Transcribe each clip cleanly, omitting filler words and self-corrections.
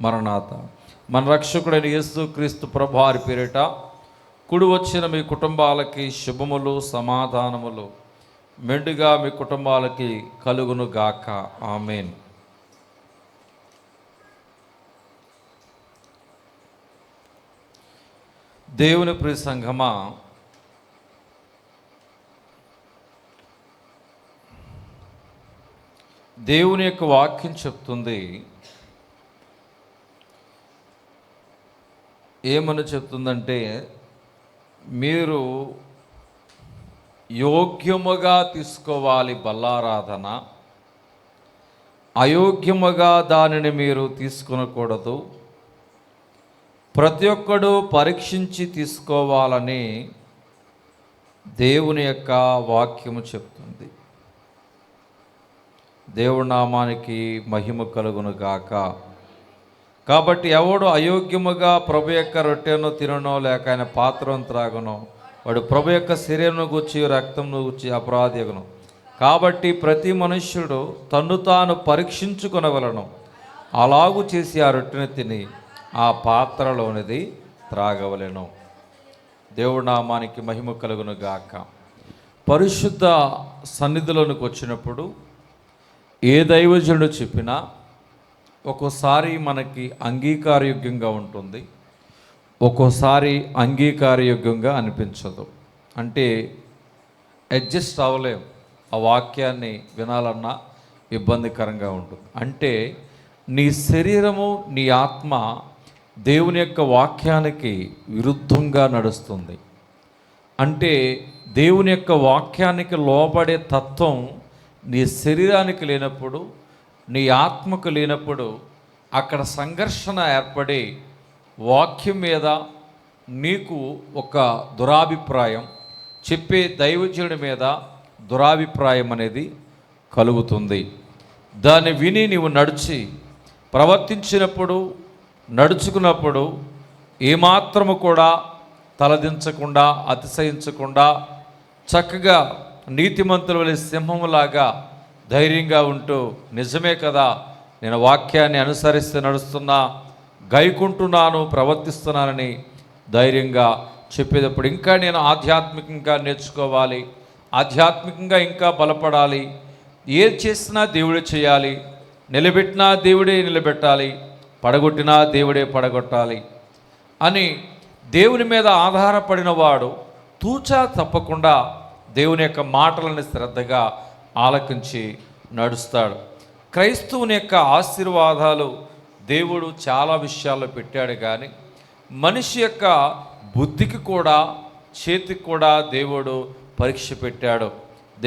మరణాత. మన రక్షకుడైన యేసు క్రీస్తు ప్రభువారి పేరిట కుడి వచ్చిన మీ కుటుంబాలకి శుభములు సమాధానములు మెండుగా మీ కుటుంబాలకి కలుగును గాక. ఆమేన్. దేవుని ప్రియ సంఘమా, దేవుని యొక్క వాక్యం చెప్తుంది, ఏమని చెప్తుందంటే, మీరు యోగ్యముగా తీసుకోవాలి బల్లారాధన, అయోగ్యముగా దానిని మీరు తీసుకొనకూడదు, ప్రతి ఒక్కడు పరీక్షించి తీసుకోవాలని దేవుని యొక్క వాక్యము చెప్తుంది. దేవుడి నామానికి మహిమ కలుగును గాక. కాబట్టి ఎవడు అయోగ్యముగా ప్రభు యొక్క రొట్టెను తిననో లేక ఆయన పాత్రను త్రాగనో వాడు ప్రభు యొక్క శరీరమును గూర్చి రక్తమును గూర్చి అపరాధియగును. కాబట్టి ప్రతి మనుష్యుడు తన్ను తాను పరీక్షించుకొనవలెను. అలాగు చేసి ఆ రొట్టెను తిని ఆ పాత్రలోనిది త్రాగవలెను. దేవుడి నామానికి మహిమ కలుగును గాక. పరిశుద్ధ సన్నిధిలోనికి వచ్చినప్పుడు ఏ దైవజనుడు చెప్పినా ఒక్కోసారి మనకి అంగీకారయోగ్యంగా ఉంటుంది, ఒక్కోసారి అంగీకారయోగ్యంగా అనిపించదు. అంటే అడ్జస్ట్ అవ్వలేం, ఆ వాక్యాన్ని వినాలన్నా ఇబ్బందికరంగా ఉంటుంది. అంటే నీ శరీరము నీ ఆత్మ దేవుని యొక్క వాక్యానికి విరుద్ధంగా నడుస్తుంది. అంటే దేవుని యొక్క వాక్యానికి లోబడే తత్వం నీ శరీరానికి లేనప్పుడు, నీ ఆత్మకు లేనప్పుడు అక్కడ సంఘర్షణ ఏర్పడి వాక్యం మీద నీకు ఒక దురాభిప్రాయం, చెప్పే దైవజనుడి మీద దురాభిప్రాయం అనేది కలుగుతుంది. దాన్ని విని నీవు నడిచి ప్రవర్తించినప్పుడు, నడుచుకున్నప్పుడు ఏమాత్రము కూడా తలదించకుండా, అతిశయించకుండా చక్కగా నీతిమంతుల వలె సింహములాగా ధైర్యంగా ఉంటూ, నిజమే కదా, నేను వాక్యాన్ని అనుసరిస్తే నడుస్తున్నా, గైకుంటున్నాను, ప్రవర్తిస్తున్నానని ధైర్యంగా చెప్పేటప్పుడు ఇంకా నేను ఆధ్యాత్మికంగా నేర్చుకోవాలి, ఆధ్యాత్మికంగా ఇంకా బలపడాలి, ఏది చేసినా దేవుడే చేయాలి, నిలబెట్టినా దేవుడే నిలబెట్టాలి, పడగొట్టినా దేవుడే పడగొట్టాలి అని దేవుని మీద ఆధారపడిన వాడు తూచా తప్పకుండా దేవుని యొక్క మాటలను శ్రద్ధగా ఆలకించి నడుస్తాడు. క్రైస్తవుని యొక్క ఆశీర్వాదాలు దేవుడు చాలా విషయాల్లో పెట్టాడు, కానీ మనిషి యొక్క బుద్ధికి కూడా చేతికి కూడా దేవుడు పరీక్ష పెట్టాడు.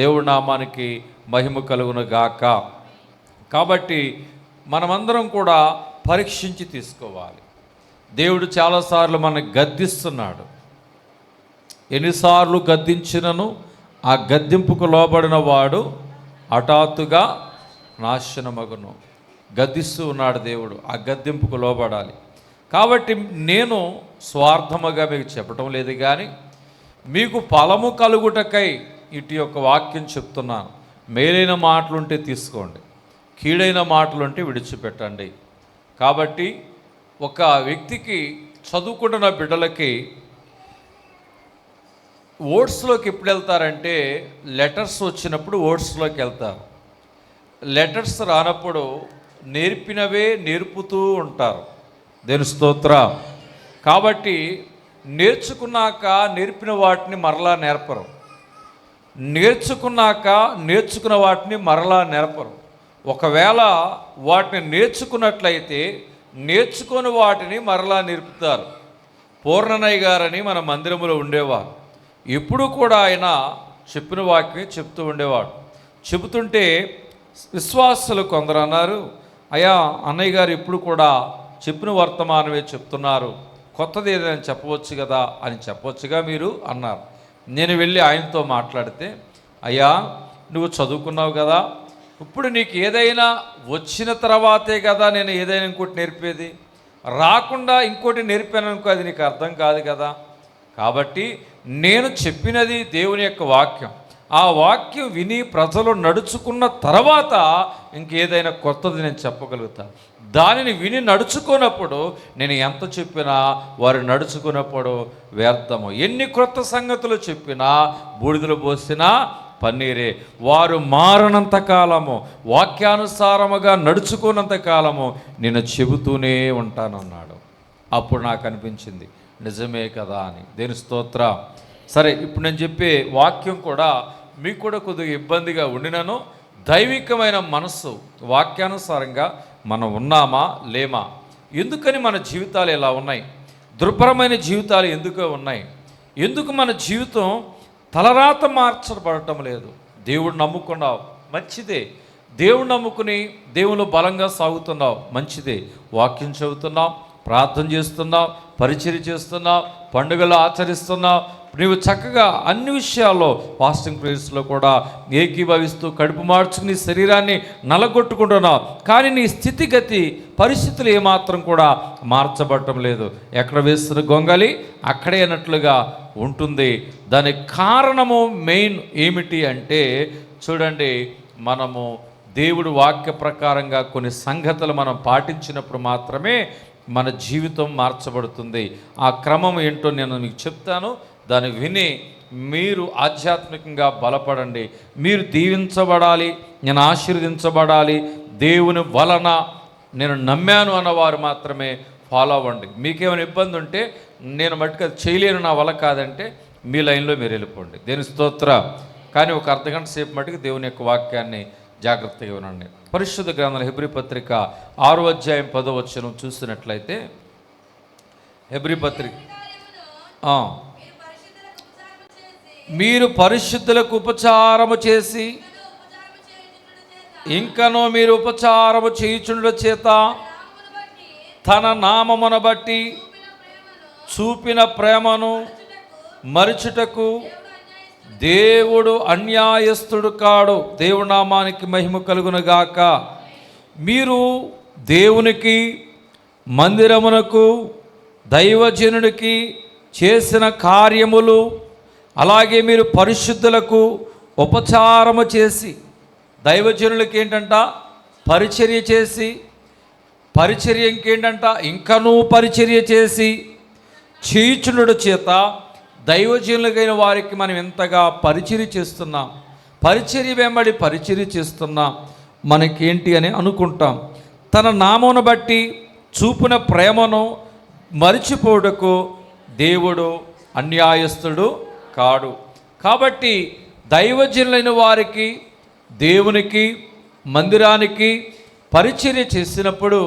దేవుడి నామానికి మహిమ కలుగును గాక. కాబట్టి మనమందరం కూడా పరీక్షించి తీసుకోవాలి. దేవుడు చాలాసార్లు మనకు గద్దిస్తున్నాడు. ఎన్నిసార్లు గద్దించినను ఆ గద్దింపుకు లోబడిన వాడు హఠాత్తుగా నాశనమగును. గద్దిస్తూ ఉన్నాడు దేవుడు, ఆ గద్దింపుకు లోబడాలి. కాబట్టి నేను స్వార్థముగా మీకు చెప్పటం లేదు, కానీ మీకు ఫలము కలుగుటకై ఇటు యొక్క వాక్యం చెప్తున్నాను. మేలైన మాటలుంటే తీసుకోండి, కీడైన మాటలుంటే విడిచిపెట్టండి. కాబట్టి ఒక వ్యక్తికి, చదువుకుంటున్న బిడ్డలకి ఓట్స్లోకి ఎప్పుడు వెళ్తారంటే, లెటర్స్ వచ్చినప్పుడు ఓట్స్లోకి వెళ్తారు. లెటర్స్ రానప్పుడు నేర్పినవే నేర్పుతూ ఉంటారు. దేని స్తోత్ర. కాబట్టి నేర్చుకున్నాక నేర్పిన వాటిని మరలా నేర్పరు, నేర్చుకున్నాక నేర్చుకున్న వాటిని మరలా నేర్పరు. ఒకవేళ వాటిని నేర్చుకున్నట్లయితే నేర్చుకుని వాటిని మరలా నేర్పుతారు. పూర్ణనయ్య గారని మన మందిరంలో ఉండేవారు. ఎప్పుడు కూడా ఆయన చెప్పిన వాక్యం చెప్తూ ఉండేవాడు. చెబుతుంటే విశ్వాసులు కొందరు అన్నారు, అయ్యా అన్నయ్య గారు ఇప్పుడు కూడా చెప్పిన వర్తమానమే చెప్తున్నారు, కొత్తది ఏదైనా చెప్పవచ్చు కదా అని. చెప్పవచ్చుగా మీరు అన్నారు. నేను వెళ్ళి ఆయనతో మాట్లాడితే, అయ్యా నువ్వు చదువుకున్నావు కదా, ఇప్పుడు నీకు ఏదైనా వచ్చిన తర్వాతే కదా నేను ఏదైనా ఇంకోటి నేర్పేది, రాకుండా ఇంకోటి నేర్పాను అనుకో అది నీకు అర్థం కాదు కదా. కాబట్టి నేను చెప్పినది దేవుని యొక్క వాక్యం, ఆ వాక్యం విని ప్రజలు నడుచుకున్న తర్వాత ఇంకేదైనా కొత్తది నేను చెప్పగలుగుతా. దానిని విని నడుచుకున్నప్పుడు నేను ఎంత చెప్పినా వారు నడుచుకున్నప్పుడు వ్యర్థము. ఎన్ని క్రొత్త సంగతులు చెప్పినా బూడిదలు పోసినా పన్నీరే. వారు మారనంత కాలము, వాక్యానుసారముగా నడుచుకున్నంత కాలము నేను చెబుతూనే ఉంటానన్నాడు. అప్పుడు నాకు అనిపించింది నిజమే కదా అని. దేని స్తోత్రం. సరే, ఇప్పుడు నేను చెప్పే వాక్యం కూడా మీకు కూడా కొద్దిగా ఇబ్బందిగా ఉండినను దైవికమైన మనస్సు వాక్యానుసారంగా మనం ఉన్నామా లేమా, ఎందుకని మన జీవితాలు ఎలా ఉన్నాయి, దుర్భరమైన జీవితాలు ఎందుకో ఉన్నాయి, ఎందుకు మన జీవితం తలరాత మార్చబడటం లేదు. దేవుడు నమ్ముకున్నావు మంచిదే, దేవుడు నమ్ముకుని దేవుళ్ళు బలంగా సాగుతున్నావు మంచిదే, వాక్యం చదువుతున్నావు, ప్రార్థన చేస్తున్నావు, పరిచర్య చేస్తున్నావు, పండుగలు ఆచరిస్తున్నావు, నీవు చక్కగా అన్ని విషయాల్లో ఫాస్టింగ్ ప్రేయర్స్లో కూడా ఏకీభవిస్తూ కడుపు మార్చుకుని శరీరాన్ని నలగొట్టుకుంటున్నావు. కానీ నీ స్థితిగతి పరిస్థితులు ఏమాత్రం కూడా మార్చబడటం లేదు. ఎక్కడ వేస్తున్న గొంగలి అక్కడే అన్నట్లుగా ఉంటుంది. దానికి కారణము మెయిన్ ఏమిటి అంటే చూడండి, మనము దేవుడు వాక్య ప్రకారంగా కొన్ని సంగతులు మనం పాటించినప్పుడు మాత్రమే మన జీవితం మార్చబడుతుంది. ఆ క్రమం ఏంటో నేను మీకు చెప్తాను. దాన్ని విని మీరు ఆధ్యాత్మికంగా బలపడండి. మీరు దీవించబడాలి, నేను ఆశీర్వదించబడాలి, దేవుని వలన నేను నమ్మాను అన్నవారు మాత్రమే ఫాలో అవ్వండి. మీకేమైనా ఇబ్బంది ఉంటే నేను మట్టుకు అది చేయలేను, నా వల్ల కాదంటే మీ లైన్లో మీరు వెళ్ళిపోండి. దేని స్తోత్రం. కానీ ఒక అర్ధగంట సేపు మట్టుకు దేవుని యొక్క వాక్యాన్ని జాగ్రత్తగా వినండి. పరిశుద్ధ గ్రంథాల హెబ్రీ పత్రిక 6వ అధ్యాయం 10వ వచనం చూసినట్లయితే, హెబ్రీ పత్రిక మీరు పరిశుద్ధులకు ఉపచారము చేసి ఇంకనూ మీరు ఉపచారము చేయుచుండుట చేత తన నామమును బట్టి చూపిన ప్రేమను మరుచుటకు దేవుడు అన్యాయస్తుడు కాడు. దేవుడి నామానికి మహిమ కలుగునుగాక. మీరు దేవునికి, మందిరమునకు, దైవజనుడికి చేసిన కార్యములు, అలాగే మీరు పరిశుద్ధులకు ఉపచారము చేసి, దైవజనులకి ఏంటంట పరిచర్య చేసి, పరిచర్య ఇంకేంటంట ఇంకనూ పరిచర్య చేసి చేయుచుండుట చేత దైవజనులకైన వారికి మనం ఎంతగా పరిచర్య చేస్తున్నాం, పరిచర్య వెంబడి పరిచర్య చేస్తున్నాం, మనకేంటి అని అనుకుంటాం. తన నామమును బట్టి చూపిన ప్రేమను మరిచిపోవుటకు దేవుడు అన్యాయస్తుడు కాడు. కాబట్టి దైవజనులైన వారికి, దేవునికి, మందిరానికి పరిచర్య చేసినప్పుడు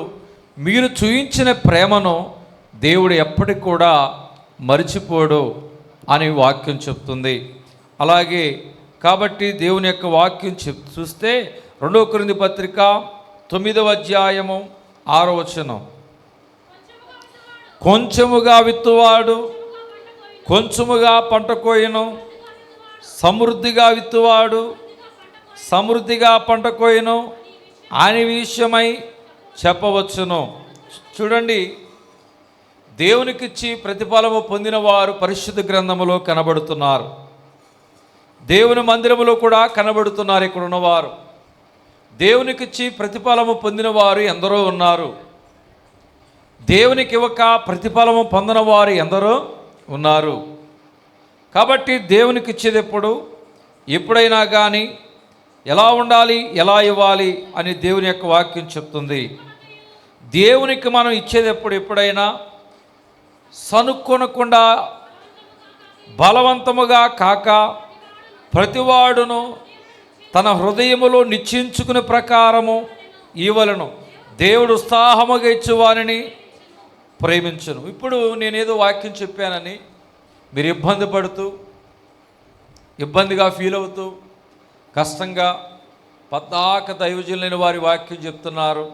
మీరు చూయించిన ప్రేమను దేవుడు ఎప్పటికి కూడా మరిచిపోడు అని వాక్యం చెప్తుంది. అలాగే కాబట్టి దేవుని యొక్క వాక్యం చూస్తే 2 కొరింథీ పత్రిక 9వ అధ్యాయము 6వ వచనం, కొంచెముగా విత్తువాడు కొంచెముగా పంట కోయను, సమృద్ధిగా విత్తువాడు సమృద్ధిగా పంట కోయను అని విషయమై చెప్పవచ్చును. చూడండి, దేవునికిచ్చి ప్రతిఫలము పొందిన వారు పరిశుద్ధ గ్రంథములో కనబడుతున్నారు, దేవుని మందిరములో కూడా కనబడుతున్నారు. ఇక్కడ ఉన్నవారు దేవునికిచ్చి ప్రతిఫలము పొందిన వారు ఎందరో ఉన్నారు, దేవునికి ఇవ్వక ప్రతిఫలము పొందిన వారు ఎందరో ఉన్నారు. కాబట్టి దేవునికి ఇచ్చేది ఎప్పుడైనా కానీ ఎలా ఉండాలి, ఎలా ఇవ్వాలి అని దేవుని యొక్క వాక్యం చెప్తుంది. దేవునికి మనం ఇచ్చేది ఎప్పుడైనా సనుక్కొనకుండా బలవంతముగా కాక ప్రతివాడును తన హృదయములో నిశ్చయించుకునే ప్రకారము ఇవ్వలను. దేవుడు ఉత్సాహముగా ఇచ్చేవారిని ప్రేమించును. ఇప్పుడు నేనేదో వాక్యం చెప్పానని మీరు ఇబ్బంది పడుతూ, ఇబ్బందిగా ఫీల్ అవుతూ, కష్టంగా పద్దాక దైవజనులైన వారి వాక్యం చెప్తున్నారు,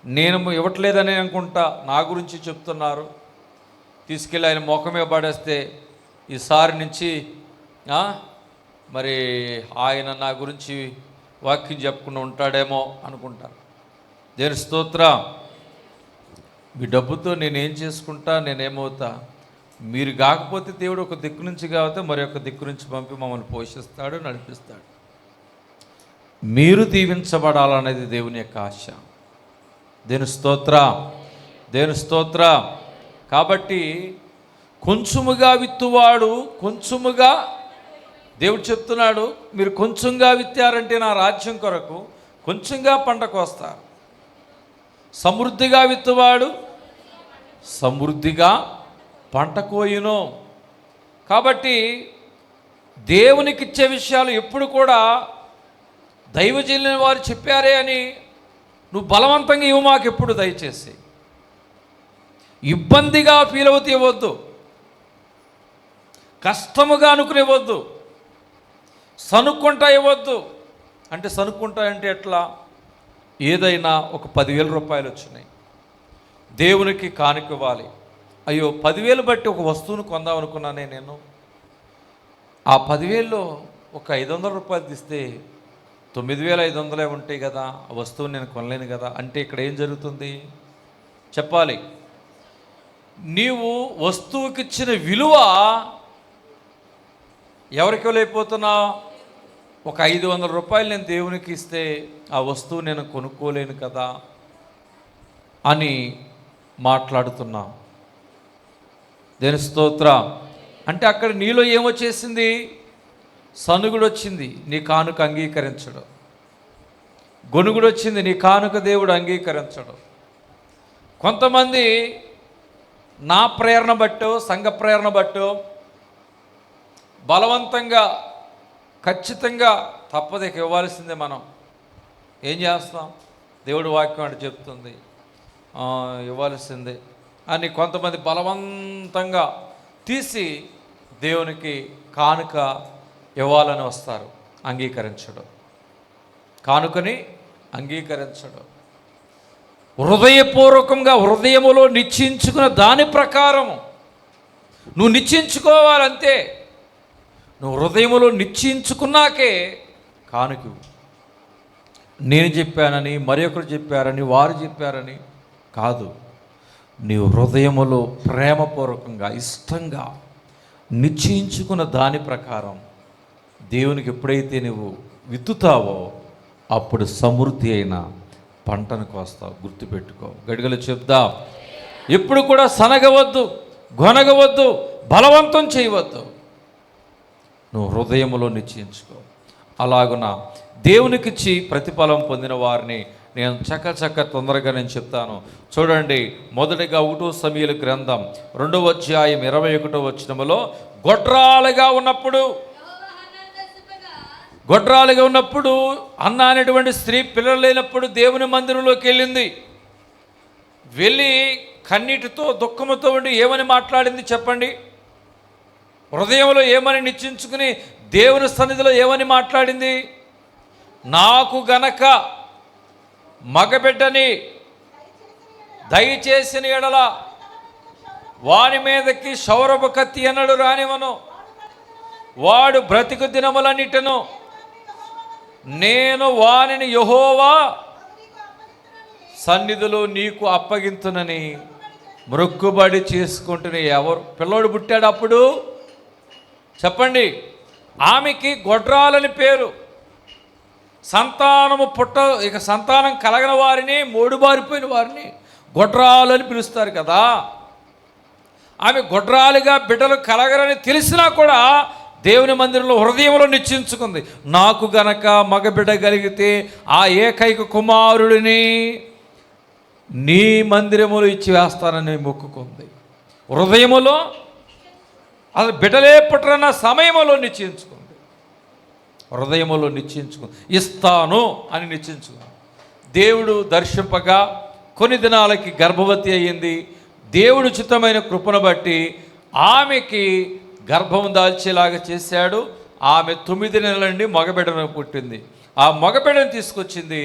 నేను ఇవ్వట్లేదని అనుకుంటా, నా గురించి చెప్తున్నారు, తీసుకెళ్ళి ఆయన ముఖమే పడేస్తే ఈసారి నుంచి మరి ఆయన నా గురించి వాక్యం చెప్పకుండా ఉంటాడేమో అనుకుంటారు. దేవుని స్తోత్రం. మీ డబ్బుతో నేనేం చేసుకుంటా, నేనేమవుతా, మీరు కాకపోతే దేవుడు ఒక దిక్కు నుంచి కాకపోతే మరి ఒక దిక్కు నుంచి పంపి మమ్మల్ని పోషిస్తాడు, నడిపిస్తాడు. మీరు దీవించబడాలనేది దేవుని యొక్క ఆశ. దేవుని స్తోత్ర. కాబట్టి కొంచెముగా విత్తువాడు కొంచెముగా, దేవుడు చెప్తున్నాడు, మీరు కొంచెంగా విత్తారంటే నా రాజ్యం కొరకు కొంచెంగా పంట కోస్తారు. సమృద్ధిగా విత్తువాడు సమృద్ధిగా పంట కోయును. కాబట్టి దేవునికిచ్చే విషయాలు ఎప్పుడు కూడా దైవజనులైన వారు చెప్పారే అని నువ్వు బలవంతంగా ఇవ్వు మాకు ఎప్పుడు. దయచేసి ఇబ్బందిగా ఫీల్ అవుతూ ఇవ్వద్దు, కష్టముగా అనుకునివ్వద్దు, సనుక్కుంటా ఇవ్వద్దు. అంటే సనుక్కుంటా అంటే ఎట్లా? ఏదైనా ఒక 10,000 రూపాయలు వచ్చినాయి, దేవునికి కానుక ఇవ్వాలి. అయ్యో 10,000 బట్టి ఒక వస్తువును కొందాం అనుకున్నానే నేను, ఆ 10,000లో ఒక 500 రూపాయలు తీస్తే 9,500 ఉంటాయి కదా, ఆ వస్తువుని నేను కొనలేను కదా. అంటే ఇక్కడ ఏం జరుగుతుంది చెప్పాలి? నీవు వస్తువుకి ఇచ్చిన విలువ ఎవరికి ఇవ్వలేకపోతున్నావు? ఒక 500 రూపాయలు నేను దేవునికి ఇస్తే ఆ వస్తువు నేను కొనుక్కోలేను కదా అని మాట్లాడుతున్నా. దేని స్తోత్ర. అంటే అక్కడ నీలో ఏమొచ్చేసింది? సనుగుడు వచ్చింది, నీ కానుక అంగీకరించడు. గొనుగుడు వచ్చింది, నీ కానుక దేవుడు అంగీకరించడు. కొంతమంది నా ప్రేరణ బట్టో సంఘ ప్రేరణ బట్టో బలవంతంగా ఖచ్చితంగా తప్పదికి ఇవ్వాల్సిందే. మనం ఏం చేస్తాం? దేవుడి వాక్యం అంటే చెప్తుంది ఇవ్వాల్సిందే అని కొంతమంది బలవంతంగా తీసి దేవునికి కానుక ఇవ్వాలని వస్తారు. అంగీకరించడు, కానుకని అంగీకరించడు. హృదయపూర్వకంగా హృదయములో నిశ్చయించుకున్న దాని ప్రకారము నువ్వు నిశ్చయించుకోవాలంతే. నువ్వు హృదయములో నిశ్చయించుకున్నాకే కానుక. నేను చెప్పానని, మరి ఒకరు చెప్పారని, వారు చెప్పారని కాదు. నీవు హృదయములో ప్రేమపూర్వకంగా ఇష్టంగా నిశ్చయించుకున్న దాని ప్రకారం దేవునికి ఎప్పుడైతే నువ్వు విత్తుతావో అప్పుడు సమృద్ధి అయిన పంటను కోస్తావు. గుర్తుపెట్టుకో, గడిగలు చెప్దా. ఎప్పుడు కూడా సనగవద్దు, గొనగవద్దు, బలవంతం చేయవద్దు. నువ్వు హృదయములో నిశ్చయించుకో. అలాగున దేవునికిచ్చి ప్రతిఫలం పొందిన వారిని నేను చక్క తొందరగా నేను చెప్తాను. చూడండి, మొదటిగా 1 సమూయేలు గ్రంథం 2వ అధ్యాయం 21వ వచనములో గొడ్రాలుగా ఉన్నప్పుడు అన్న అనేటువంటి స్త్రీ పిల్లలు లేనప్పుడు దేవుని మందిరంలోకి వెళ్ళింది. వెళ్ళి కన్నీటితో దుఃఖముతో ఉండి ఏమని మాట్లాడింది చెప్పండి? హృదయంలో ఏమని నిశ్చయించుకుని దేవుని సన్నిధిలో ఏమని మాట్లాడింది? నాకు గనక మగబిడ్డని దయచేసిన ఎడల వాని మీదకి శౌరభ కత్తి అన్నడు రానివను, వాడు బ్రతికు దినములన్నిటను నేను వానిని యెహోవా సన్నిధిలో నీకు అప్పగింతునని మొక్కుబడి చేసుకుంటున్న. ఎవరు పిల్లోడు పుట్టాడు అప్పుడు చెప్పండి? ఆమెకి గొడ్రాలని పేరు. సంతానం కలగని వారిని, మోడుబారిపోయిన వారిని గొడ్రాలని పిలుస్తారు కదా. ఆమె గొడ్రాలుగా బిడ్డలు కలగరని తెలిసినా కూడా దేవుని మందిరంలో హృదయంలో నిశ్చయించుకుంది. నాకు గనక మగబిడ్డ కలిగితే ఆ ఏకైక కుమారుడిని నీ మందిరములో ఇచ్చి వేస్తానని మొక్కుకుంది. హృదయములో అసలు బిడ్డలే పుట్టరన్న సమయంలో నిశ్చయించుకుంది. హృదయములో నిశ్చయించుకుంది, ఇస్తాను అని నిశ్చయించుకుంది. దేవుడు దర్శింపగా కొన్ని దినాలకి గర్భవతి అయ్యింది. దేవుడు ఉచితమైన కృపను బట్టి ఆమెకి గర్భం దాల్చేలాగా చేశాడు. ఆమె 9 నెలలండి మగబిడ్డను పుట్టింది. ఆ మగబిడ్డను తీసుకొచ్చింది,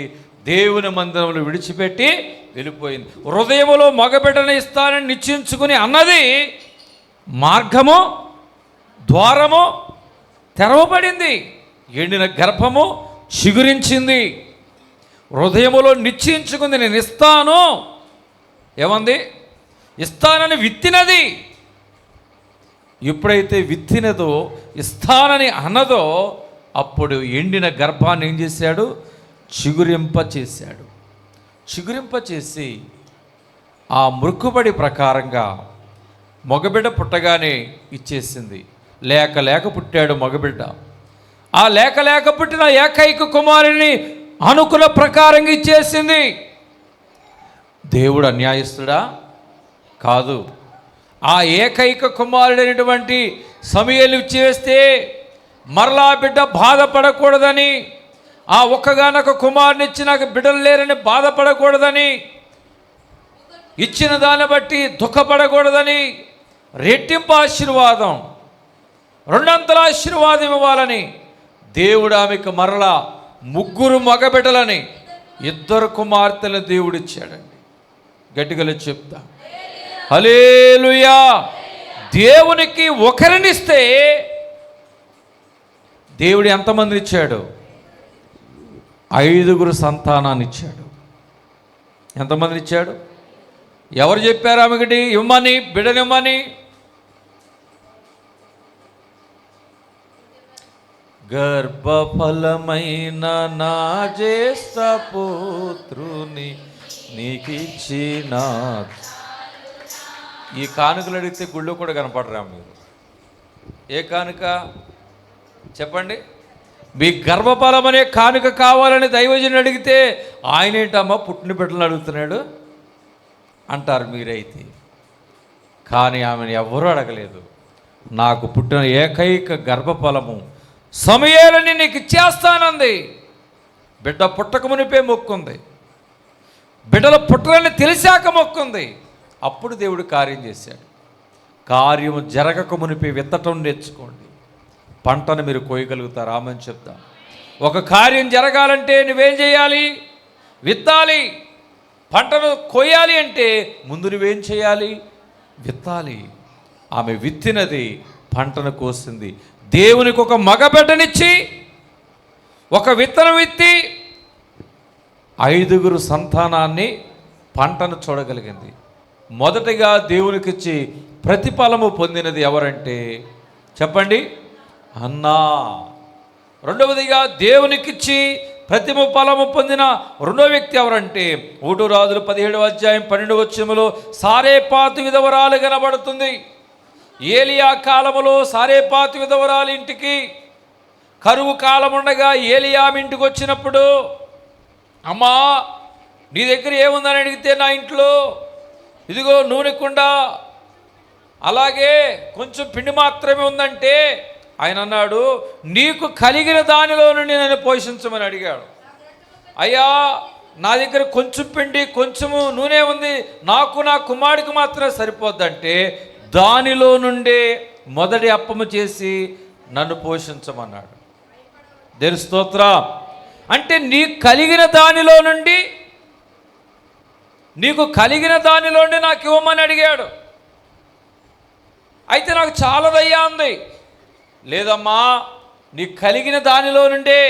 దేవుని మందిరంలో విడిచిపెట్టి వెళ్ళిపోయింది. హృదయములో మగబిడ్డను ఇస్తానని నిశ్చయించుకుని అన్నది మార్గము, ద్వారము తెరవబడింది. ఎండిన గర్భము చిగురించింది. హృదయములో నిశ్చయించుకుంది, నేను ఇస్తాను. ఏమంది? ఇస్తానని విత్తినది. ఎప్పుడైతే విత్తినదో, ఇస్తానని అన్నదో, అప్పుడు ఎండిన గర్భాన్ని ఏం చేశాడు? చిగురింపచేశాడు. చిగురింపచేసి ఆ మృక్కుబడి ప్రకారంగా మగబిడ్డ పుట్టగానే ఇచ్చేసింది. లేక లేక పుట్టాడు మగబిడ్డ. ఆ లేక లేక పుట్టిన ఏకైక కుమారుని అనుకున్న ప్రకారంగా ఇచ్చేసింది. దేవుడు అన్యాయస్తుడా? కాదు. ఆ ఏకైక కుమారుడైనటువంటి సమూయేలు ఇచ్చేస్తే మరలా బిడ్డ బాధపడకూడదని, ఆ ఒక్కగానొక కుమారుని ఇచ్చి నాకు బిడ్డలు లేరని బాధపడకూడదని, ఇచ్చిన దాన్ని బట్టి దుఃఖపడకూడదని, రెట్టింపు ఆశీర్వాదం, రెండంతల ఆశీర్వాదం ఇవ్వాలని దేవుడు ఆమెకు మరలా 3 మగబిడ్డలని 2 కుమార్తెలను దేవుడిచ్చాడండి. గట్టిగా చెప్తా హల్లెలూయా. దేవునికి ఒకరినిస్తే దేవుడు ఎంతమందిని ఇచ్చాడు? 5 సంతానాన్ని ఇచ్చాడు. ఎంతమందిని ఇచ్చాడు? ఎవరు చెప్పారు ఆమెకి ఇవ్వమని, బిడ్డనివ్వమని? గర్భఫలమైన నా జ్యేష్ఠ పుత్రుని నీకిచ్చిన. ఈ కానుకలు అడిగితే గుళ్ళో కూడా కనపడరా మీరు? ఏ కానుక చెప్పండి? మీ గర్భఫలం అనే కానుక కావాలని దైవజనుడు అడిగితే ఆయన ఏంటమ్మా పుట్టిన బిడ్డలను అడుగుతున్నాడు అంటారు మీరైతే. కానీ ఆమెను ఎవ్వరూ అడగలేదు. నాకు పుట్టిన ఏకైక గర్భఫలము సమూయేలుని నీకు ఇచ్చేస్తానంది. బిడ్డ పుట్టక మునిపే మొక్కుంది. బిడ్డలు పుట్టలని తెలిసాక మొక్కుంది. అప్పుడు దేవుడు కార్యం చేశాడు. కార్యము జరగక మునిపే విత్తటం నేర్చుకోండి, పంటను మీరు కోయగలుగుతారు. ఆమని చెప్తా. ఒక కార్యం జరగాలంటే నువ్వేం చేయాలి? విత్తాలి. పంటను కోయాలి అంటే ముందు నువ్వేం చేయాలి? విత్తాలి. ఆమె విత్తినది, పంటను కోసింది. దేవునికి ఒక మగబిడ్డనిచ్చి ఒక విత్తనం విత్తి 5 సంతానాన్ని, పంటను చూడగలిగింది. మొదటిగా దేవునికిచ్చి ప్రతిఫలము పొందినది ఎవరంటే చెప్పండి? అన్నా. రెండవదిగా దేవునికిచ్చి ప్రతిఫలము పొందిన రెండో వ్యక్తి ఎవరంటే 1 రాజులు 17వ అధ్యాయం 12వ వచనములో సారేపాతు విధవరాలు కనబడుతుంది. ఏలియా కాలములో సారేపాతు విధవరాలు ఇంటికి కరువు కాలం ఉండగా ఏలియా ఇంటికి వచ్చినప్పుడు, అమ్మా నీ దగ్గర ఏముందని అడిగితే, నా ఇంట్లో ఇదిగో నూనె కుండ, అలాగే కొంచెం పిండి మాత్రమే ఉందంటే ఆయన అన్నాడు, నీకు కలిగిన దానిలో నుండి నన్ను పోషించమని అడిగాడు. అయ్యా నా దగ్గర కొంచెం పిండి కొంచెము నూనె ఉంది, నాకు నా కుమారుడికి మాత్రమే సరిపోద్దంటే దానిలో నుండే మొదటి అప్పము చేసి నన్ను పోషించమన్నాడు. దేవుని స్తోత్రం. అంటే నీకు కలిగిన దానిలో నుండి, నీకు కలిగిన దానిలో నుండి నాకు ఇవ్వమని అడిగాడు. అయితే నాకు చాలదయ్యా అంది. లేదమ్మా, నీకు కలిగిన దానిలో నుండే,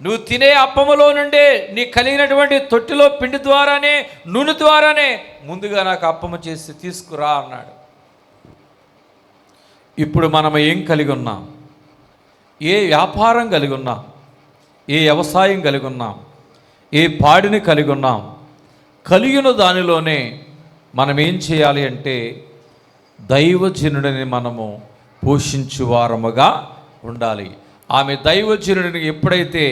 నువ్వు తినే అప్పములో నుండే, నీకు కలిగినటువంటి తొట్టిలో పిండి ద్వారానే, నూనె ద్వారానే ముందుగా నాకు అప్పము చేసి తీసుకురా అన్నాడు. ఇప్పుడు మనం ఏం కలిగి ఉన్నాం? ఏ వ్యాపారం కలిగి ఉన్నాం? ఏ వ్యవసాయం కలిగి ఉన్నాం? ఏ పాడిని కలిగి ఉన్నాం? కలిగిన దానిలోనే మనం ఏం చేయాలి అంటే దైవజనుడిని మనము పోషించువారముగా ఉండాలి. ఆమె దైవజనుడిని ఎప్పుడైతే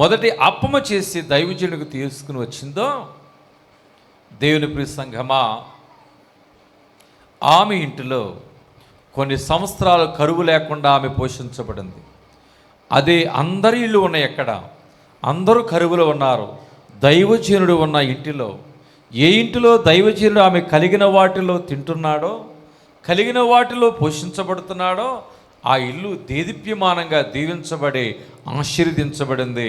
మొదటి అప్పము చేసి దైవజనుడికి తీసుకుని వచ్చిందో, దేవుని ప్రియ సంఘమా, ఆమె ఇంటిలో కొన్ని సంవత్సరాలు కరువు లేకుండా ఆమె పోషించబడింది. అదే అందరి ఇళ్ళు ఉన్నాయి. ఎక్కడ అందరూ కరువులో ఉన్నారు. దైవజనుడు ఉన్న ఇంటిలో, ఏ ఇంటిలో దైవజనుడు ఆమె కలిగిన వాటిలో తింటున్నాడో, కలిగిన వాటిలో పోషించబడుతున్నాడో, ఆ ఇల్లు దేదీప్యమానంగా దీవించబడి ఆశీర్వదించబడింది.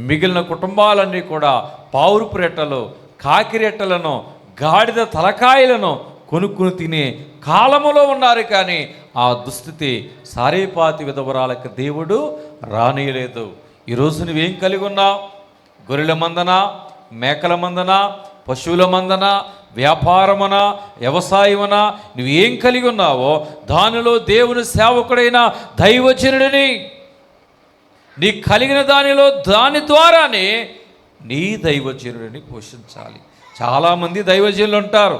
మిగిలిన కుటుంబాలన్నీ కూడా పావురుపు రెట్టలు, కాకిరెట్టలను, గాడిద తలకాయలను కొనుక్కుని తినే కాలములో ఉన్నారు. కానీ ఆ దుస్థితి సారేపాతి విధవరాలకు దేవుడు రానియలేదు. ఈరోజు నువ్వేం కలిగి ఉన్నావు? గొర్రెల మందన, మేకల మందన, పశువుల మందన, వ్యాపారమున, వ్యవసాయమున నువ్వేం కలిగి ఉన్నావో దానిలో దేవుని సేవకుడైన దైవజనుడిని నీ కలిగిన దానిలో దాని ద్వారానే నీ దైవజనుడిని పోషించాలి. చాలామంది దైవజనులు ఉంటారు,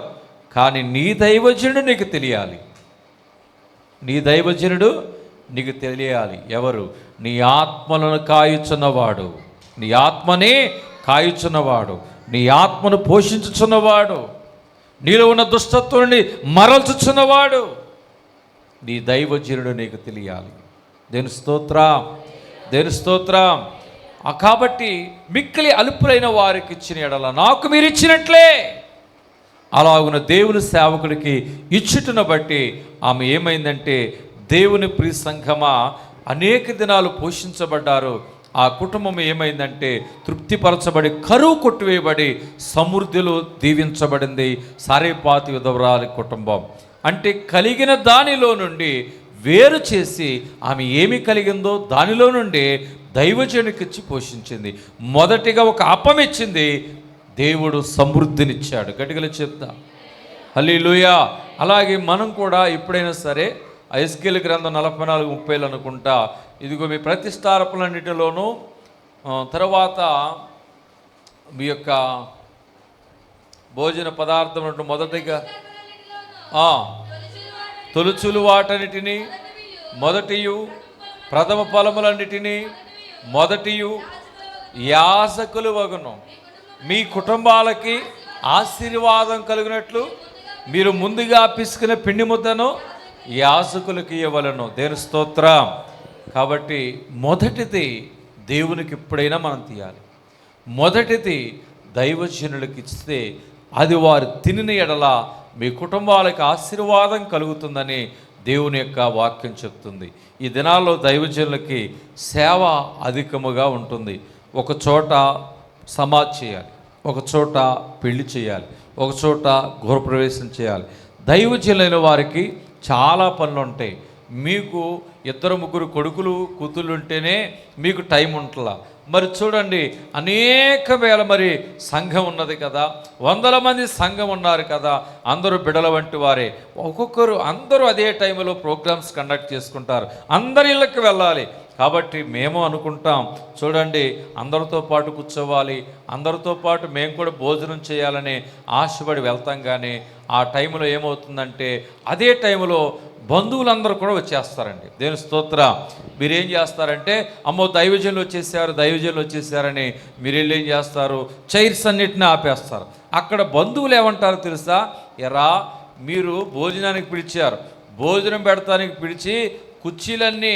కానీ నీ దైవజనుడు నీకు తెలియాలి. నీ దైవజనుడు నీకు తెలియాలి. ఎవరు? నీ ఆత్మలను కాయుచున్నవాడు, నీ ఆత్మనే కాయుచున్నవాడు, నీ ఆత్మను పోషించుచున్నవాడు, నీలో ఉన్న దుష్టత్వాన్ని మరల్చుచున్నవాడు నీ దైవజనుడు నీకు తెలియాలి. దేని స్తోత్రం, దేని స్తోత్రం. కాబట్టి మిక్కిలి అల్పులైన వారికి ఇచ్చిన ఎడల నాకు మీరు ఇచ్చినట్లే, అలాగున దేవుని సేవకుడికి ఇచ్చుటను బట్టి ఆమె ఏమైందంటే, దేవుని ప్రియ సంఘమా అనేక దినాలు పోషించబడ్డారు. ఆ కుటుంబం ఏమైందంటే తృప్తిపరచబడి, కరువు కొట్టివేయబడి సమృద్ధిలో దీవించబడింది. సారేపాతు విధవరాలి కుటుంబం అంటే కలిగిన దానిలో నుండి వేరు చేసి ఆమె ఏమి కలిగిందో దానిలో నుండి దైవజనుడికిచ్చి పోషించింది. మొదటిగా ఒక అప్పం ఇచ్చింది, దేవుడు సమృద్ధినిచ్చాడు. గట్టిగా చెప్తా హల్లెలూయా. అలాగే మనం కూడా ఎప్పుడైనా సరే యెహెజ్కేలు గ్రంథం 44:30 అనుకుంటా, ఇదిగో మీ ప్రతిష్టార్పణలన్నిటిలోనూ తర్వాత మీ యొక్క భోజన పదార్థం మొదటిగా తొలుచులు వాటన్నిటినీ మొదటియు, ప్రథమ ఫలములన్నిటినీ మొదటియు యాజకులు వగును. మీ కుటుంబాలకి ఆశీర్వాదం కలిగినట్లు మీరు ముందుగా పిసుకున్న పిండి ముద్దను యాజకులకు ఇవ్వవలెను. దేవుని స్తోత్రం. కాబట్టి మొదటిది దేవునికి ఎప్పుడైనా మనం తీయాలి. మొదటిది దైవజనులకు ఇస్తే అది వారు తినిన ఎడల మీ కుటుంబాలకు ఆశీర్వాదం కలుగుతుందని దేవుని యొక్క వాక్యం చెప్తుంది. ఈ దినాల్లో దైవజనులకి సేవ అధికముగా ఉంటుంది. ఒక చోట సమాధి చేయాలి, ఒక చోట పెళ్లి చేయాలి, ఒక చోట గృహప్రవేశం చేయాలి. దైవజనులైన వారికి చాలా పనులు ఉంటాయి. మీకు 2-3 కొడుకులు కూతుళ్ళు ఉంటేనే మీకు టైం ఉంటుందా? మరి చూడండి, అనేక వేల మరి సంఘం ఉన్నది కదా, 100 మంది సంఘం ఉన్నారు కదా, అందరూ బిడల వంటి వారే. ఒక్కొక్కరు అందరూ అదే టైంలో ప్రోగ్రామ్స్ కండక్ట్ చేసుకుంటారు, అందరి ఇళ్ళకి వెళ్ళాలి. కాబట్టి మేము అనుకుంటాం, చూడండి అందరితో పాటు కూర్చోవాలి, అందరితో పాటు మేము కూడా భోజనం చేయాలని ఆశపడి వెళ్తాం. కానీ ఆ టైంలో ఏమవుతుందంటే అదే టైంలో బంధువులందరూ కూడా వచ్చేస్తారండి. దేవుని స్తోత్రం. మీరేం చేస్తారంటే, అమ్మో దైవజనులు వచ్చేసారని మీరు వెళ్ళి ఏం చేస్తారు, చైర్స్ అన్నిటిని ఆపేస్తారు. అక్కడ బంధువులు ఏమంటారో తెలుసా, ఎరా మీరు భోజనానికి పిలిచారు, భోజనం పెడతానికి పిలిచి కుర్చీలన్నీ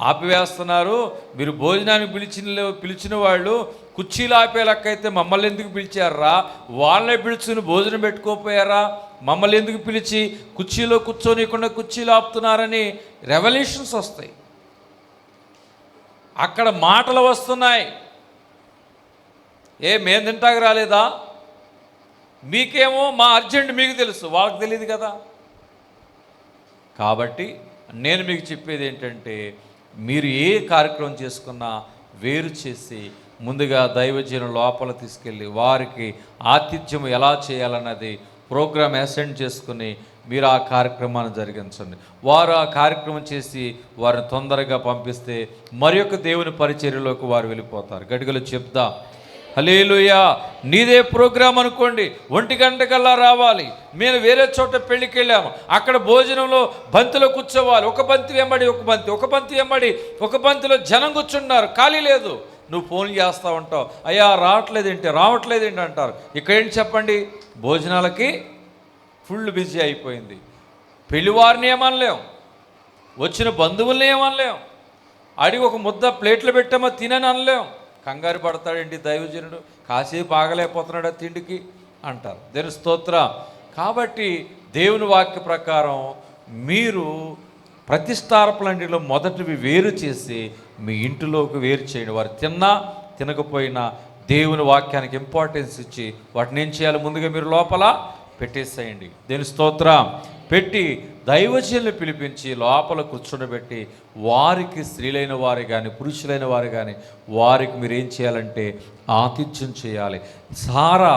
ఆపివేస్తున్నారు, మీరు భోజనానికి పిలిచిన వాళ్ళు కుర్చీలు ఆపే లెక్కైతే మమ్మల్ని ఎందుకు పిలిచారా, వాళ్ళనే పిలుచుకుని భోజనం పెట్టుకోపోయారా, మమ్మల్ని ఎందుకు పిలిచి కుర్చీలో కూర్చోనికుండా కుర్చీలు ఆపుతున్నారని రెవల్యూషన్స్ వస్తాయి. అక్కడ మాటలు వస్తున్నాయి, మేము తింటాకి రాలేదా, మీకేమో మా అర్జెంట్ మీకు తెలుసు, వాళ్ళకి తెలియదు కదా. కాబట్టి నేను మీకు చెప్పేది ఏంటంటే, మీరు ఏ కార్యక్రమం చేసుకున్నా వేరు చేసి ముందుగా దైవజనుల లోపల తీసుకెళ్ళి వారికి ఆతిథ్యం ఎలా చేయాలన్నది ప్రోగ్రామ్ అసెండ్ చేసుకుని మీరు ఆ కార్యక్రమాన్ని జరిగించండి. వారు ఆ కార్యక్రమం చేసి వారిని తొందరగా పంపిస్తే మరి యొక్క దేవుని పరిచర్యలోకి వారు వెళ్ళిపోతారు. గడిగలు చెప్దాం హల్లెలూయా. నీదే ప్రోగ్రాం అనుకోండి, 1 గంటకల్లా రావాలి. మేము వేరే చోట పెళ్ళికి వెళ్ళాము, అక్కడ భోజనంలో బంతిలో కూర్చోవాలి, ఒక బంతి వెంబడి ఒక బంతి వెంబడి ఒక బంతిలో జనం కూర్చున్నారు, ఖాళీ లేదు. నువ్వు ఫోన్ చేస్తూ ఉంటావు, అయ్యా రావట్లేదేంటి అంటారు. ఇక్కడ ఏంటి చెప్పండి, భోజనాలకి ఫుల్ బిజీ అయిపోయింది. పెళ్లివారిని ఏమనలేం, వచ్చిన బంధువుల్ని ఏమనలేం, అడిగి ఒక ముద్ద ప్లేట్లో పెట్టామో తినని అనలేం. కంగారు పడతాడేంటి దైవజనుడు, కాసేపు ఆగలేకపోతున్నాడు తిండికి అంటారు. దేవుని స్తోత్రం. కాబట్టి దేవుని వాక్య ప్రకారం మీరు ప్రతిష్టార్పణలో మొదటివి వేరు చేసి మీ ఇంటిలోకి వేరు చేయండి. వారు తిన్నా తినకపోయినా దేవుని వాక్యానికి ఇంపార్టెన్స్ ఇచ్చి వాటిని ఏం చేయాలి, ముందుగా మీరు లోపల పెట్టేసేయండి. దేవుని స్తోత్రం. పెట్టి దైవజనులు పిలిపించి లోపల కూర్చుండబెట్టి వారికి స్త్రీలైన వారు కానీ పురుషులైన వారు కానీ వారికి మీరు ఏం చేయాలంటే ఆతిథ్యం చేయాలి. సారా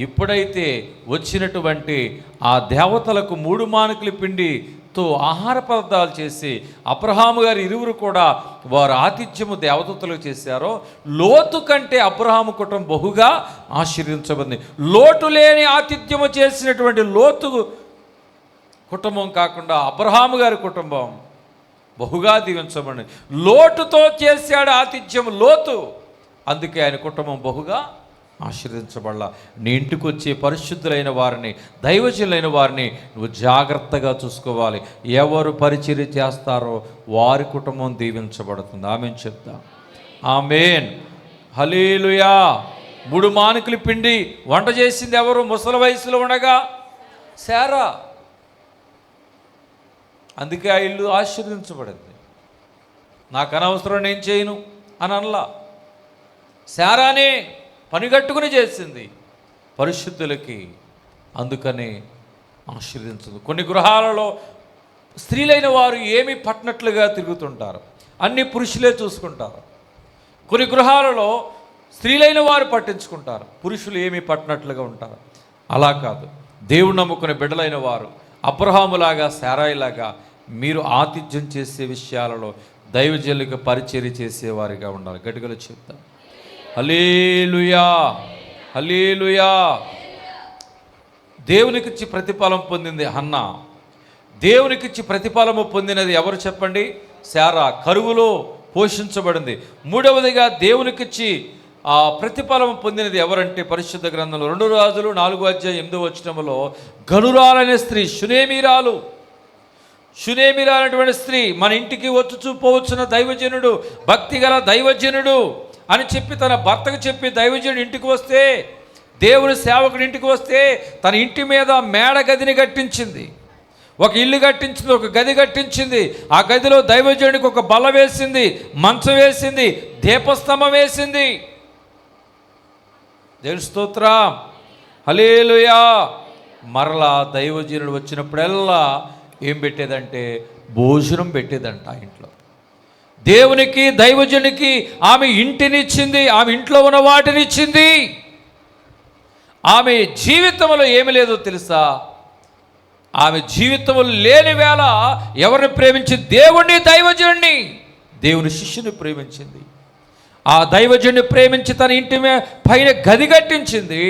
ఎప్పుడైతే వచ్చినటువంటి ఆ దేవతలకు 3 మానుకల పిండి ఎంతో ఆహార పదార్థాలు చేసి అబ్రహాము గారి ఇరువురు కూడా వారు ఆతిథ్యము దేవదూతలకు చేశారో, లోతు కంటే అబ్రహాము కుటుంబం బహుగా ఆశీర్వదించబడింది. లోటు లేని ఆతిథ్యము చేసినటువంటి లోతు కుటుంబం కాకుండా అబ్రహాము గారి కుటుంబం బహుగా దీవించబడింది. లోటుతో చేశాడు ఆతిథ్యం లోతు, అందుకే ఆయన కుటుంబం బహుగా ఆశీర్వదించబడాల. నీ ఇంటికి వచ్చే పరిశుద్ధులైన వారిని, దైవజనులైన వారిని నువ్వు జాగ్రత్తగా చూసుకోవాలి. ఎవరు పరిచర్య చేస్తారో వారి కుటుంబం దీవించబడుతుంది. ఆమేన్ చెప్తా. ఆమేన్. హల్లెలూయా. 3 మానికలు పిండి వంట చేసింది ఎవరు? ముసలి వయసులో ఉండగా శారా. అందుకే ఆ ఇల్లు ఆశీర్వదించబడింది. నాకు అనవసరం, నేను చేయను అని అనలా. శారానే పనిగట్టుకుని చేసింది పరిశుద్ధులకి, అందుకని ఆశీర్వదించదు. కొన్ని గృహాలలో స్త్రీలైన వారు ఏమీ పట్టినట్లుగా తిరుగుతుంటారు, అన్ని పురుషులే చూసుకుంటారు. కొన్ని గృహాలలో స్త్రీలైన వారు పట్టించుకుంటారు, పురుషులు ఏమీ పట్టినట్లుగా ఉంటారు. అలా కాదు. దేవుడు నమ్ముకునే బిడ్డలైన వారు అబ్రహాములాగా, శారాయిలాగా మీరు ఆతిథ్యం చేసే విషయాలలో దైవజనులకు పరిచర్య చేసేవారిగా ఉండాలి. గట్టిగా చెప్తాం. హల్లెలూయా, హల్లెలూయా. దేవునికిచ్చి ప్రతిఫలం పొందింది హన్నా. దేవునికిచ్చి ప్రతిఫలము పొందినది ఎవరు చెప్పండి? శారా. కరువులో పోషించబడింది. మూడవదిగా దేవునికిచ్చి ప్రతిఫలం పొందినది ఎవరంటే పరిశుద్ధ గ్రంథంలో 2 రాజులు 4:8 గనురాలనే స్త్రీ షునేమీరాలు. షునేమీరాలనేటువంటి స్త్రీ మన ఇంటికి వచ్చుచూ పోవచ్చున్న దైవజనుడు, భక్తిగల దైవజనుడు అని చెప్పి తన భర్తకు చెప్పి దైవజనుడు ఇంటికి వస్తే, దేవుని సేవకుడి ఇంటికి వస్తే తన ఇంటి మీద మేడ గదిని కట్టించింది, ఒక ఇల్లు కట్టించింది, ఒక గది కట్టించింది. ఆ గదిలో దైవజనుడికి ఒక బల్ల వేసింది, మంచం వేసింది, దీపస్తంభం వేసింది. దేవుని స్తోత్రం. హల్లెలూయా. మరలా దైవజనుడు వచ్చినప్పుడల్లా ఏం పెట్టేదంటే భోజనం పెట్టేదంట ఆ ఇంట్లో. దేవునికి, దైవజనునికి ఆమె ఇంటినిచ్చింది, ఆమె ఇంట్లో ఉన్న వాటినిచ్చింది. ఆమె జీవితంలో ఏమి లేదో తెలుసా? ఆమె జీవితంలో లేని వేళ ఎవరిని ప్రేమించింది? దేవుణ్ణి, దైవజనుడిని, దేవుని శిష్యుని ప్రేమించింది. ఆ దైవజనుడిని ప్రేమించి తన ఇంటి పైన గది కట్టించింది.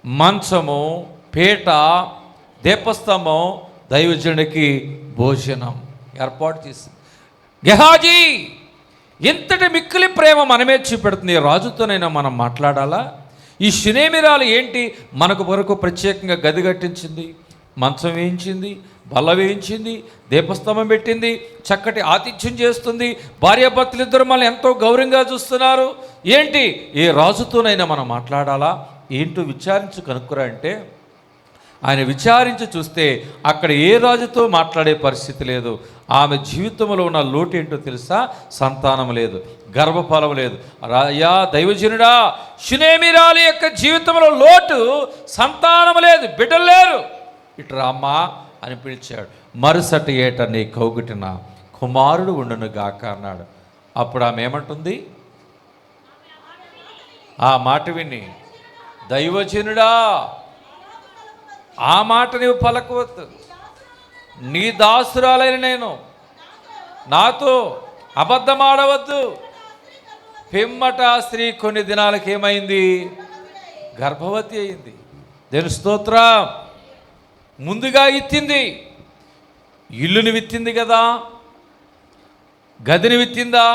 మంచము, పీట, దీపస్తంభం, దైవజనుడికి భోజనం ఏర్పాటు చేసింది. గెహాజీ, ఇంతటి మిక్కిలి ప్రేమ మనమే చూపెడుతుంది. రాజుతోనైనా మనం మాట్లాడాలా? ఈ షునేమిరాలు ఏంటి మనకు వరకు ప్రత్యేకంగా గది కట్టించింది, మంచం వేయించింది, బల్ల వేయించింది, దీపస్తంభం పెట్టింది, చక్కటి ఆతిథ్యం చేస్తుంది. భార్యాభర్తలు ఇద్దరు మనల్ని ఎంతో గౌరవంగా చూస్తున్నారు. ఏంటి? ఏ రాజుతోనైనా మనం మాట్లాడాలా? ఏంటో విచారించి కనుక్కురా అంటే ఆయన విచారించి చూస్తే అక్కడ ఏ రాజుతో మాట్లాడే పరిస్థితి లేదు. ఆమె జీవితంలో ఉన్న లోటు ఏంటో తెలుసా? సంతానం లేదు, గర్భఫలం లేదు. అయ్యా దైవజనుడా, షునేమీరాలు యొక్క జీవితంలో లోటు సంతానం లేదు, బిడ్డలు లేరు. ఇటు రామ్మా అని పిలిచాడు. మరుసటి ఏట నీ కౌగిటిన కుమారుడు ఉండును గాక అన్నాడు. అప్పుడు ఆమె ఏమంటుంది? ఆ మాట విని, దైవజనుడా, ఆ మాట నీవు పలకవద్దు, నీ దాసురాలైన నేను నాతో అబద్ధమాడవద్దు. పిమ్మట స్త్రీ కొన్ని దినాలకు ఏమైంది? గర్భవతి అయింది. దేవుని స్తోత్రం. ముందుగా ఇచ్చింది, ఇల్లుని విత్తింది కదా, గదిని విత్తిందా,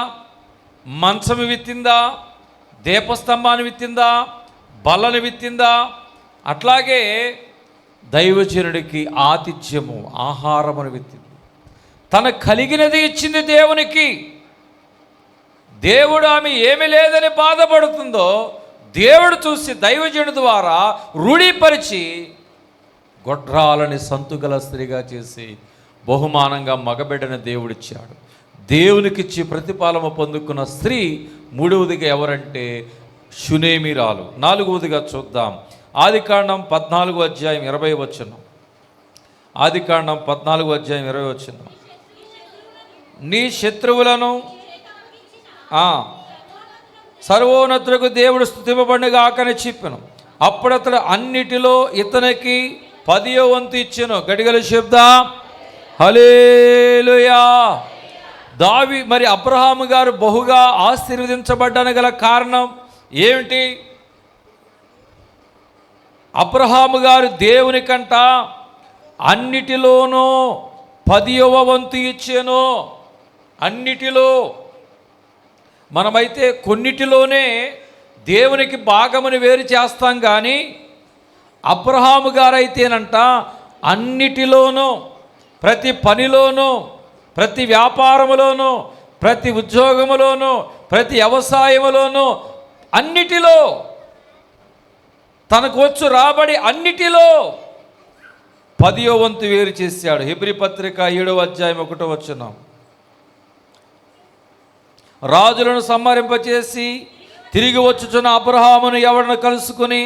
మంచము విత్తిందా, దీపస్తంభాన్ని విత్తిందా, బల్లని విత్తిందా. అట్లాగే దైవజనుడికి ఆతిథ్యము, ఆహారమును విత్తింది. తనకు కలిగినది ఇచ్చింది దేవునికి. దేవుడు ఆమె ఏమి లేదని బాధపడుతుందో దేవుడు చూసి దైవజనుడి ద్వారా రూఢీపరిచి గొడ్రాలని సంతుగల స్త్రీగా చేసి బహుమానంగా మగబిడ్డని దేవుడిచ్చాడు. దేవునికిచ్చి ప్రతిఫలము పొందుకున్న స్త్రీ మూడవదిగా ఎవరంటే షునేమీరాలు. నాలుగవదిగా చూద్దాం. ఆదికాండం 14:20. ఆదికాండం 14:20. నీ శత్రువులను సర్వోన్నతులకు దేవుడు స్తుతింపబడుగాకని చెప్పాను. అప్పుడు అతడు అన్నిటిలో ఇతనికి 10వ వంతు ఇచ్చెను. గడిగల శబ్ద హల్లెలూయా. మరి అబ్రహాము గారు బహుగా ఆశీర్వదించబడ్డానికి గల కారణం ఏమిటి? అబ్రహాము గారు దేవుని కంట అన్నిటిలోనూ 10వ వంతు ఇచ్చాను. అన్నిటిలో. మనమైతే కొన్నిటిలోనే దేవునికి భాగముని వేరు చేస్తాం, కానీ అబ్రహాము గారైతేనంట అన్నిటిలోనూ, ప్రతి పనిలోనూ, ప్రతి వ్యాపారములోనూ, ప్రతి ఉద్యోగములోనూ, ప్రతి వ్యవసాయములోనూ, అన్నిటిలో తనకు వచ్చు రాబడి అన్నిటిలో 10వ వంతు వేరు చేశాడు. హెబ్రీ పత్రిక 7వ అధ్యాయం 1వ వచనం. రాజులను సంహరింపచేసి తిరిగి వచ్చుచున్న అబ్రహామును ఎవరిని కలుసుకుని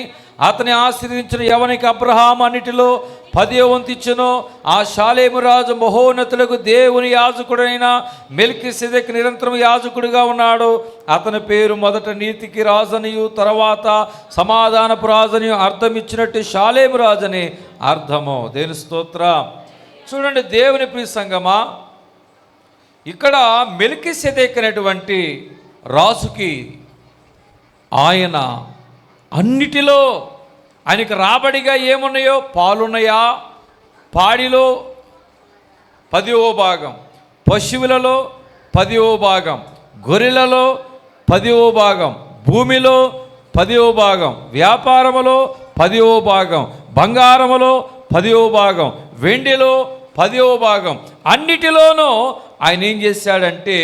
అతని ఆశీర్వదించిన ఎవనికి అబ్రహాము అన్నిటిలో 10వ వంతు ఇచ్చెనో ఆ షాలేము రాజు మహోన్నతులకు దేవుని యాజకుడైన మెల్కీసెదెకు నిరంతరం యాజకుడిగా ఉన్నాడు. అతని పేరు మొదట నీతికి రాజనియు తర్వాత సమాధానపు రాజనియు అర్థం ఇచ్చినట్టు షాలేము రాజని అర్థము. దేవుని స్తోత్రం. చూడండి దేవుని ప్రియ సంగమా, ఇక్కడ మెల్కీసెదెకు అనేటువంటి రాజుకి ఆయన అన్నిటిలో ఆయనకు రాబడిగా ఏమున్నాయో, పాలున్నాయా, పాడిలో 10వ భాగం, పశువులలో 10వ భాగం, గొర్రెలలో 10వ భాగం, భూమిలో 10వ భాగం, వ్యాపారములో 10వ భాగం, బంగారములో 10వ భాగం, వెండిలో 10వ భాగం. అన్నిటిలోనూ ఆయన ఏం చేశాడంటే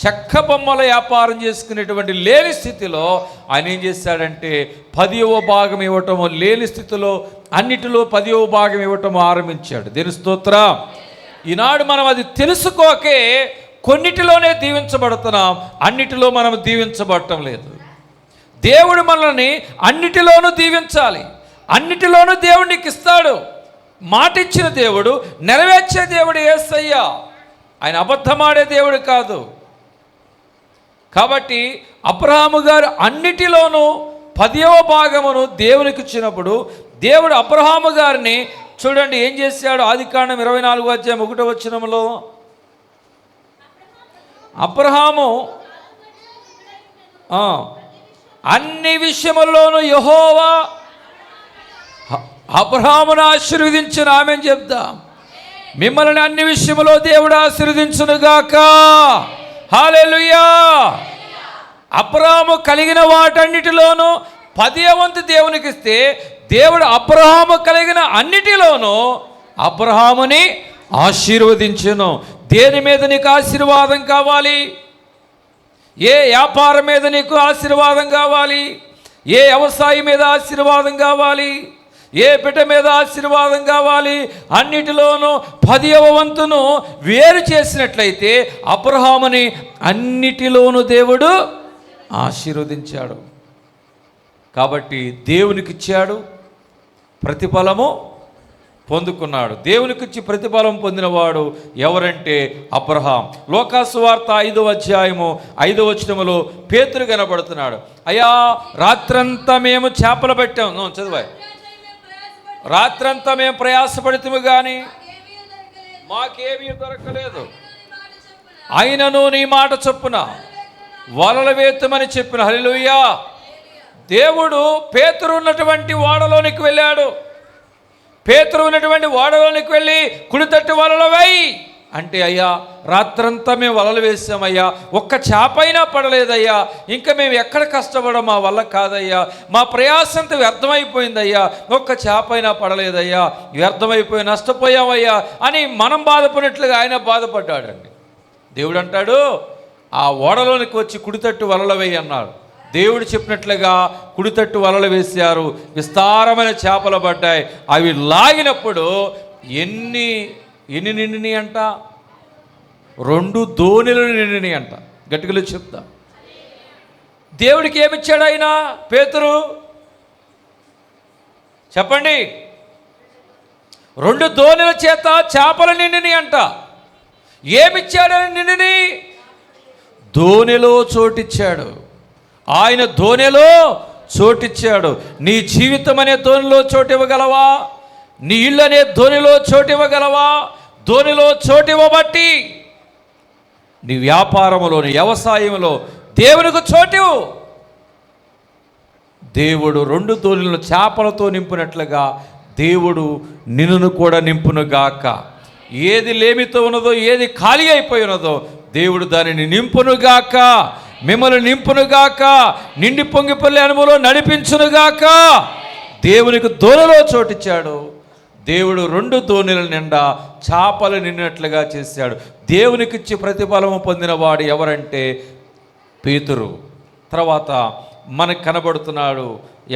చెక్క బొమ్మల వ్యాపారం చేసుకునేటువంటి లేని స్థితిలో ఆయన ఏం చేశాడంటే 10వ భాగం ఇవ్వటము, లేని స్థితిలో అన్నిటిలో 10వ భాగం ఇవ్వటము ఆరంభించాడు. దేవుని స్తోత్రం. ఈనాడు మనం అది తెలుసుకోకే కొన్నిటిలోనే దీవించబడుతున్నాం, అన్నిటిలో మనం దీవించబడటం లేదు. దేవుడు మనల్ని అన్నిటిలోనూ దీవించాలి. అన్నిటిలోనూ దేవుడు నీకు ఇస్తాడు. మాట ఇచ్చిన దేవుడు, నెరవేర్చే దేవుడు యేసయ్య. ఆయన అబద్ధమాడే దేవుడు కాదు. కాబట్టి అబ్రహాము గారు అన్నిటిలోనూ 10వ భాగమును దేవునికి ఇచ్చినప్పుడు దేవుడు అబ్రహాము గారిని చూడండి ఏం చేశాడు. ఆదికాండం 24వ అధ్యాయం 1వ వచనంలో అబ్రహాము అన్ని విషయముల్లోనూ యెహోవా అబ్రహామును ఆశీర్వదించిన ఆమెను చెప్దాం. మిమ్మల్ని అన్ని విషయములో దేవుడు ఆశీర్వదించునుగాక. హల్లెలూయా. అబ్రహాము కలిగిన వాటన్నిటిలోనూ 10వ వంతు దేవునికి ఇస్తే దేవుడు అబ్రహాము కలిగిన అన్నిటిలోనూ అబ్రహాముని ఆశీర్వదించును. దేని మీద నీకు ఆశీర్వాదం కావాలి? ఏ వ్యాపారం మీద నీకు ఆశీర్వాదం కావాలి? ఏ వ్యవసాయం మీద ఆశీర్వాదం కావాలి? ఏ బిడ్డ మీద ఆశీర్వాదం కావాలి? అన్నిటిలోనూ 10వ వంతును వేరు చేసినట్లయితే అబ్రహాముని అన్నిటిలోనూ దేవుడు ఆశీర్వదించాడు. కాబట్టి దేవునికి ఇచ్చాడు, ప్రతిఫలము పొందుకున్నాడు. దేవునికిచ్చి ప్రతిఫలం పొందినవాడు ఎవరంటే అబ్రహాం. లోకాసు వార్త 5వ అధ్యాయము 5వ వచనములో పేతురు కనబడుతున్నాడు. అయ్యా, రాత్రంతా మేము చేపలు పట్టాం. చదివాయి. రాత్రంతా మేము ప్రయాసపడితేము కానీ మాకేమీ దొరకలేదు. అయినను నీ మాట చొప్పున వలలు వేత్తమని చెప్పిన. హల్లెలూయా. దేవుడు పేతురు ఉన్నటువంటి ఓడలోనికి వెళ్ళాడు. పేతురు ఉన్నటువంటి ఓడలోనికి వెళ్ళి కుడితట్టు వలలు వేయి అంటే, అయ్యా రాత్రంతా మేము వలలు వేసామయ్యా, ఒక్క చేప అయినా పడలేదయ్యా, ఇంకా మేము ఎక్కడ కష్టపడం మా వల్ల కాదయ్యా, మా ప్రయాసంతా వ్యర్థమైపోయిందయ్యా, ఒక్క చేప అయినా పడలేదయ్యా, వ్యర్థమైపోయి నష్టపోయామయ్యా అని మనం బాధపడినట్లుగా ఆయన బాధపడ్డాడండి. దేవుడు అంటాడు, ఆ ఓడలోనికి వచ్చి కుడితట్టు వలలు వేయి అన్నాడు. దేవుడు చెప్పినట్లుగా కుడితట్టు వలలు వేశారు. విస్తారమైన చేపలు పడ్డాయి. అవి లాగినప్పుడు ఎన్ని నిండిని అంట? 2 దోణిలు నిండిని అంట. గట్టిగా చెప్తా. దేవుడికి ఏమిచ్చాడు ఆయన? పేతురు చెప్పండి. 2 దోణిల చేత చేపలు నిండిని అంట. ఏమిచ్చాడని నిండిని? దోణిలో చోటిచ్చాడు. ఆయన దోణిలో చోటిచ్చాడు. నీ జీవితం అనే దోణిలో చోటు ఇవ్వగలవా? నీ ఇల్లు అనే దోణిలో చోటు ఇవ్వగలవా? ధోనిలో చోటు ఇవ్వబట్టి నీ వ్యాపారములో, నీ వ్యవసాయంలో దేవునికి చోటు. దేవుడు 2 ధోనిలను చేపలతో నింపినట్లుగా దేవుడు నిన్ను కూడా నింపునుగాక. ఏది లేమితో ఉన్నదో, ఏది ఖాళీ అయిపోయి ఉన్నదో దేవుడు దానిని నింపునుగాక, మిమ్మల్ని నింపునుగాక, నిండి పొంగిపల్లి అనుభవంలో నడిపించునుగాక. దేవునికి ధోనిలో చోటిచ్చాడు. దేవుడు 2 ధోనిల నిండా చేపలు నిన్నట్లుగా చేశాడు. దేవునికిచ్చి ప్రతిఫలము పొందిన వాడు ఎవరంటే పేతురు. తర్వాత మనకు కనబడుతున్నాడు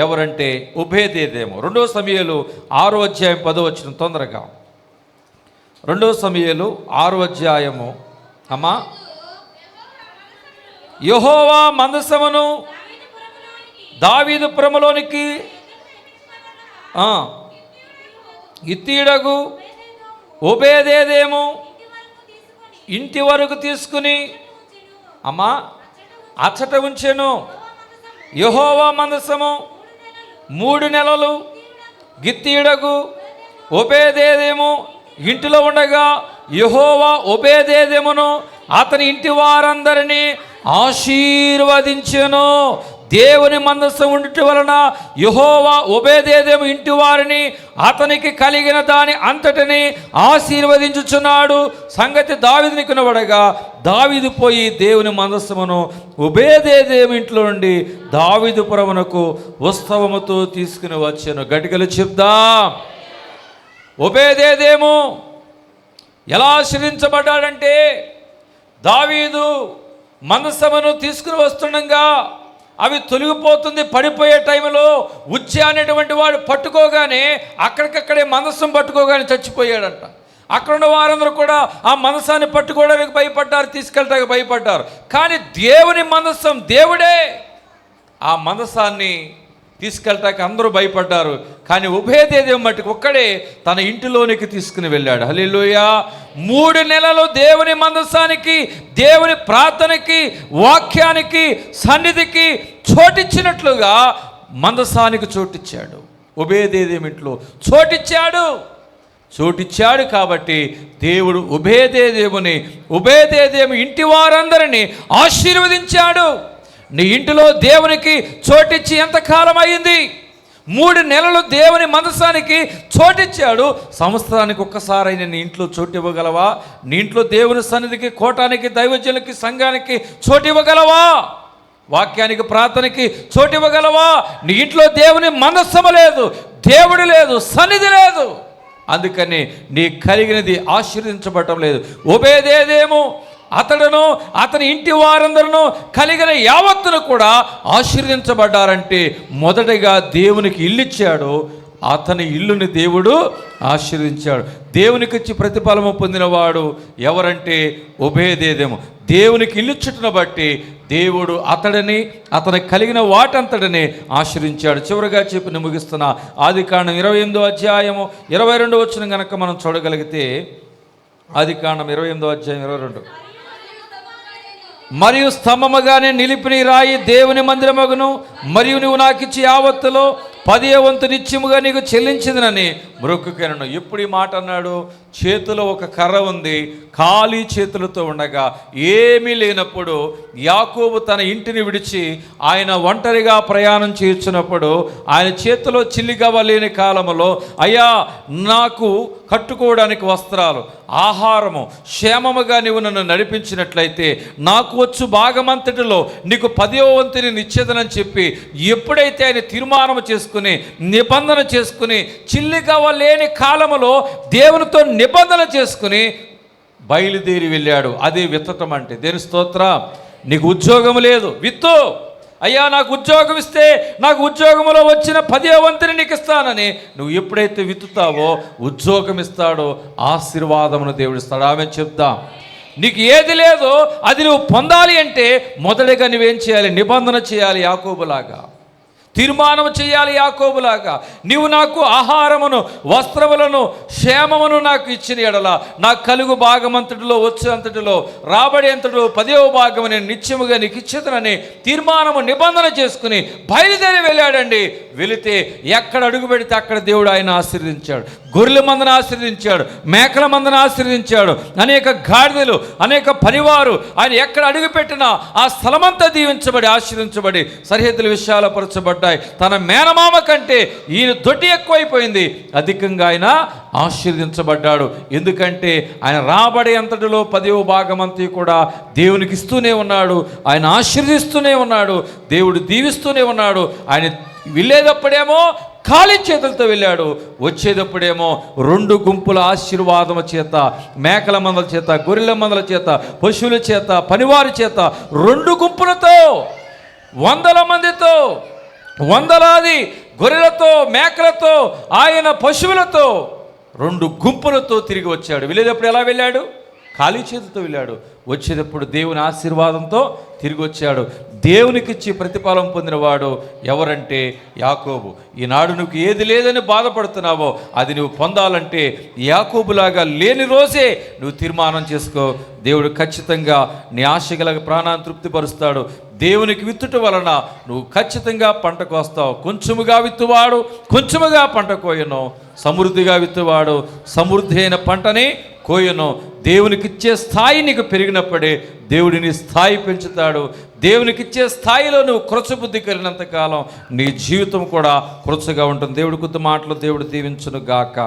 ఎవరంటే ఉబేదేదేము. 2 సమూయేలు 6వ అధ్యాయం 10వ వచనం తొందరగా. 2 సమూయేలు 6వ అధ్యాయము. అమ్మా, యెహోవా మందసమును దావీదుపురములోనికి హిత్తీయుడగు ఒబేదేదేము ఇంటి వరకు తీసుకుని అమ్మా అచ్చట ఉంచెను. యెహోవా మందసము 3 నెలలు గిత్తీయుడగు ఒబేదేదేము ఇంటిలో ఉండగా యెహోవా ఒబేదేదేమును అతని ఇంటి వారందరినీ ఆశీర్వదించెను. దేవుని మందసం ఉండుట వలన యెహోవా ఒబేదేదేము ఇంటి వారిని అతనికి కలిగిన దాని అంతటిని ఆశీర్వదించుచున్నాడు. సంగతి దావీదునికి వినబడగా దావీదు పోయి దేవుని మందసమును ఒబేదేదేము ఇంట్లో నుండి దావీదుపురమునకు ఉత్సవముతో తీసుకుని వచ్చాను. గట్టిగలు చెప్దాం. ఒబేదేదేము ఎలా ఆశీర్వదించబడ్డాడంటే, దావీదు మందసమును తీసుకుని వస్తుండగా అవి తొలగిపోతుంది, పడిపోయే టైంలో ఉజ్జా అనేటువంటి వాడు పట్టుకోగానే అక్కడికక్కడే మందసం పట్టుకోగానే చచ్చిపోయాడంట. అక్కడున్న వారందరూ కూడా ఆ మందసాన్ని పట్టుకోవడానికి భయపడ్డారు, తీసుకెళ్ళడానికి భయపడ్డారు. కానీ దేవుని మందసం, దేవుడే ఆ మందసాన్ని తీసుకెళ్ళటానికి అందరూ భయపడ్డారు. కానీ ఉబేదేదేము మట్టుకు ఒక్కడే తన ఇంటిలోనికి తీసుకుని వెళ్ళాడు. హల్లెలూయా. 3 నెలలు దేవుని మందసానికి, దేవుని ప్రార్థనకి, వాక్యానికి, సన్నిధికి చోటిచ్చినట్లుగా మందసానికి చోటిచ్చాడు. ఉబేదేదేము ఇంట్లో చోటిచ్చాడు కాబట్టి దేవుడు ఉబేదేదేము ఇంటి వారందరినీ ఆశీర్వదించాడు. నీ ఇంటిలో దేవునికి చోటిచ్చి ఎంతకాలం అయింది? 3 నెలలు దేవుని మందసానికి చోటిచ్చాడు. సంవత్సరానికి ఒక్కసారైనా నీ ఇంట్లో చోటు ఇవ్వగలవా? నీ ఇంట్లో దేవుని సన్నిధికి, కోటానికి, దైవజనులకి, సంఘానికి చోటు ఇవ్వగలవా? వాక్యానికి, ప్రార్థనకి చోటు ఇవ్వగలవా? నీ ఇంట్లో దేవుని మందసము లేదు, దేవుడు లేదు, సన్నిధి లేదు. అందుకని నీ కలిగినది ఆశీర్వదించబడటం లేదు. ఒబేదేదేము అతడును అతని ఇంటి వారందరూ కలిగిన యావత్తును కూడా ఆశీర్వదించబడ్డారంటే మొదటగా దేవునికి ఇల్లు ఇచ్చాడు, అతని ఇల్లుని దేవుడు ఆశీర్వదించాడు. దేవునికి ఇచ్చి ప్రతిఫలము పొందినవాడు ఎవరంటే ఒబేదేదేము. దేవునికి ఇల్లు ఇచ్చుటను బట్టి దేవుడు అతడిని, అతనికి కలిగిన వాటంతటిని ఆశీర్వించాడు. చివరిగా చెప్పి ముగిస్తున్న ఆదికాండం 28వ అధ్యాయము 22వ వచనం కనుక మనం చూడగలిగితే, ఆదికాండం 28వ అధ్యాయం 22. మరియు స్తంభముగానే నిలిపిన రాయి దేవుని మందిరమగును, మరియు నువ్వు నాకు ఇచ్చి యావత్తులో 10వ వంతు నిత్యముగా నీకు చెల్లించిందని మొక్కుకొనెను. ఇప్పుడు ఈ మాట అన్నాడు. చేతిలో ఒక కర్ర ఉంది, ఖాళీ చేతులతో ఉండగా, ఏమీ లేనప్పుడు యాకోబు తన ఇంటిని విడిచి ఆయన ఒంటరిగా ప్రయాణం చేస్తున్నప్పుడు ఆయన చేతిలో చిల్లిగవ్వ లేని కాలంలో, అయ్యా నాకు కట్టుకోవడానికి వస్త్రాలు, ఆహారము, క్షేమముగా నీవు నన్ను నడిపించినట్లయితే నాకు వచ్చు భాగమంతటిలో నీకు 10వ వంతుని నిశ్చేదనని చెప్పి ఎప్పుడైతే ఆయన తీర్మానం చేసుకుని, నిబంధన చేసుకుని, చిల్లిగవ్వ లేని కాలములో దేవునితో నిబంధన చేసుకుని బయలుదేరి వెళ్ళాడు. అదే విత్తటం అంటే. దేని స్తోత్రం. నీకు ఉద్యోగం లేదు, విత్తు. అయ్యా నాకు ఉద్యోగం ఇస్తే నాకు ఉద్యోగంలో వచ్చిన 10వ వంతుని నీకు ఇస్తానని నువ్వు ఎప్పుడైతే విత్తుతావో ఉద్యోగం ఇస్తాడో ఆశీర్వాదమును దేవుడు ఇస్తాడు. ఆమె చెప్దాం. నీకు ఏది లేదో అది నువ్వు పొందాలి అంటే మొదటిగా నువ్వేం చేయాలి? నిబంధన చేయాలి. యాకోబులాగా తీర్మానం చేయాలి యాకోబులాగా. నీవు నాకు ఆహారమును, వస్త్రములను, క్షేమమును నాకు ఇచ్చిన ఎడల నా కలుగు భాగమంతటిలో, వచ్చు అంతటిలో, రాబడి అంతటిలో 10వ భాగము నేను నిత్యముగా నీకు ఇచ్చేదనని తీర్మానము, నిబంధన చేసుకుని బయలుదేరి వెళ్ళాడండి. వెళితే ఎక్కడ అడుగు పెడితే అక్కడ దేవుడు ఆయన ఆశీర్వదించాడు. గొర్రెల మందను ఆశీర్వదించాడు, మేకల మందను ఆశీర్వదించాడు, అనేక గాడిదలు, అనేక పనివారు. ఆయన ఎక్కడ అడుగు పెట్టినా ఆ స్థలమంతా దీవించబడి, ఆశీర్వించబడి, సరిహద్దులు విశాలపరచబడ్డాయి. తన మేనమామ కంటే ఈయన దొడ్డి ఎక్కువైపోయింది, అధికంగా ఆయన ఆశీర్వదించబడ్డాడు. ఎందుకంటే ఆయన రాబడి అంతటిలో 10వ భాగమంతా కూడా దేవునికి ఇస్తూనే ఉన్నాడు, ఆయన ఆశీర్వదిస్తూనే ఉన్నాడు, దేవుడు దీవిస్తూనే ఉన్నాడు. ఆయన వెళ్ళేటప్పుడేమో ఖాళీ చేతులతో వెళ్ళాడు, వచ్చేటప్పుడేమో 2 గుంపుల ఆశీర్వాదము చేత, మేకల మందల చేత, గొర్రెల మందల చేత, పశువుల చేత, పనివారి చేత, 2 గుంపులతో, 100 మందితో, వందలాది గొర్రెలతో, మేకలతో, ఆయన పశువులతో, 2 గుంపులతో తిరిగి వచ్చాడు. వెళ్ళేటప్పుడు ఎలా వెళ్ళాడు? ఖాళీ చేతులతో వెళ్ళాడు. వచ్చేటప్పుడు దేవుని ఆశీర్వాదంతో తిరిగి వచ్చాడు. దేవునికిచ్చి ప్రతిఫలం పొందినవాడు ఎవరంటే యాకోబు. ఈనాడు నువ్వు ఏది లేదని బాధపడుతున్నావో అది నువ్వు పొందాలంటే యాకోబులాగా లేని రోజే నువ్వు తీర్మానం చేసుకో. దేవుడు ఖచ్చితంగా నీ ఆశగల ప్రాణాన్ని తృప్తిపరుస్తాడు. దేవునికి విత్తుట వలన నువ్వు ఖచ్చితంగా పంటకు వస్తావు. కొంచెముగా విత్తువాడు కొంచెముగా పంట కోయను, సమృద్ధిగా విత్తువాడు సమృద్ధి అయిన పంటని కోయను. దేవునికిచ్చే స్థాయి నీకు పెరిగినప్పుడే దేవుడిని స్థాయి పెంచుతాడు. దేవునికిచ్చే స్థాయిలో నువ్వు క్రొచ్చబుద్ధి కలిగినంతకాలం నీ జీవితం కూడా క్రొచ్చగా ఉంటుంది. దేవుడి కొద్ది మాటలు దేవుడు దీవించును గాక.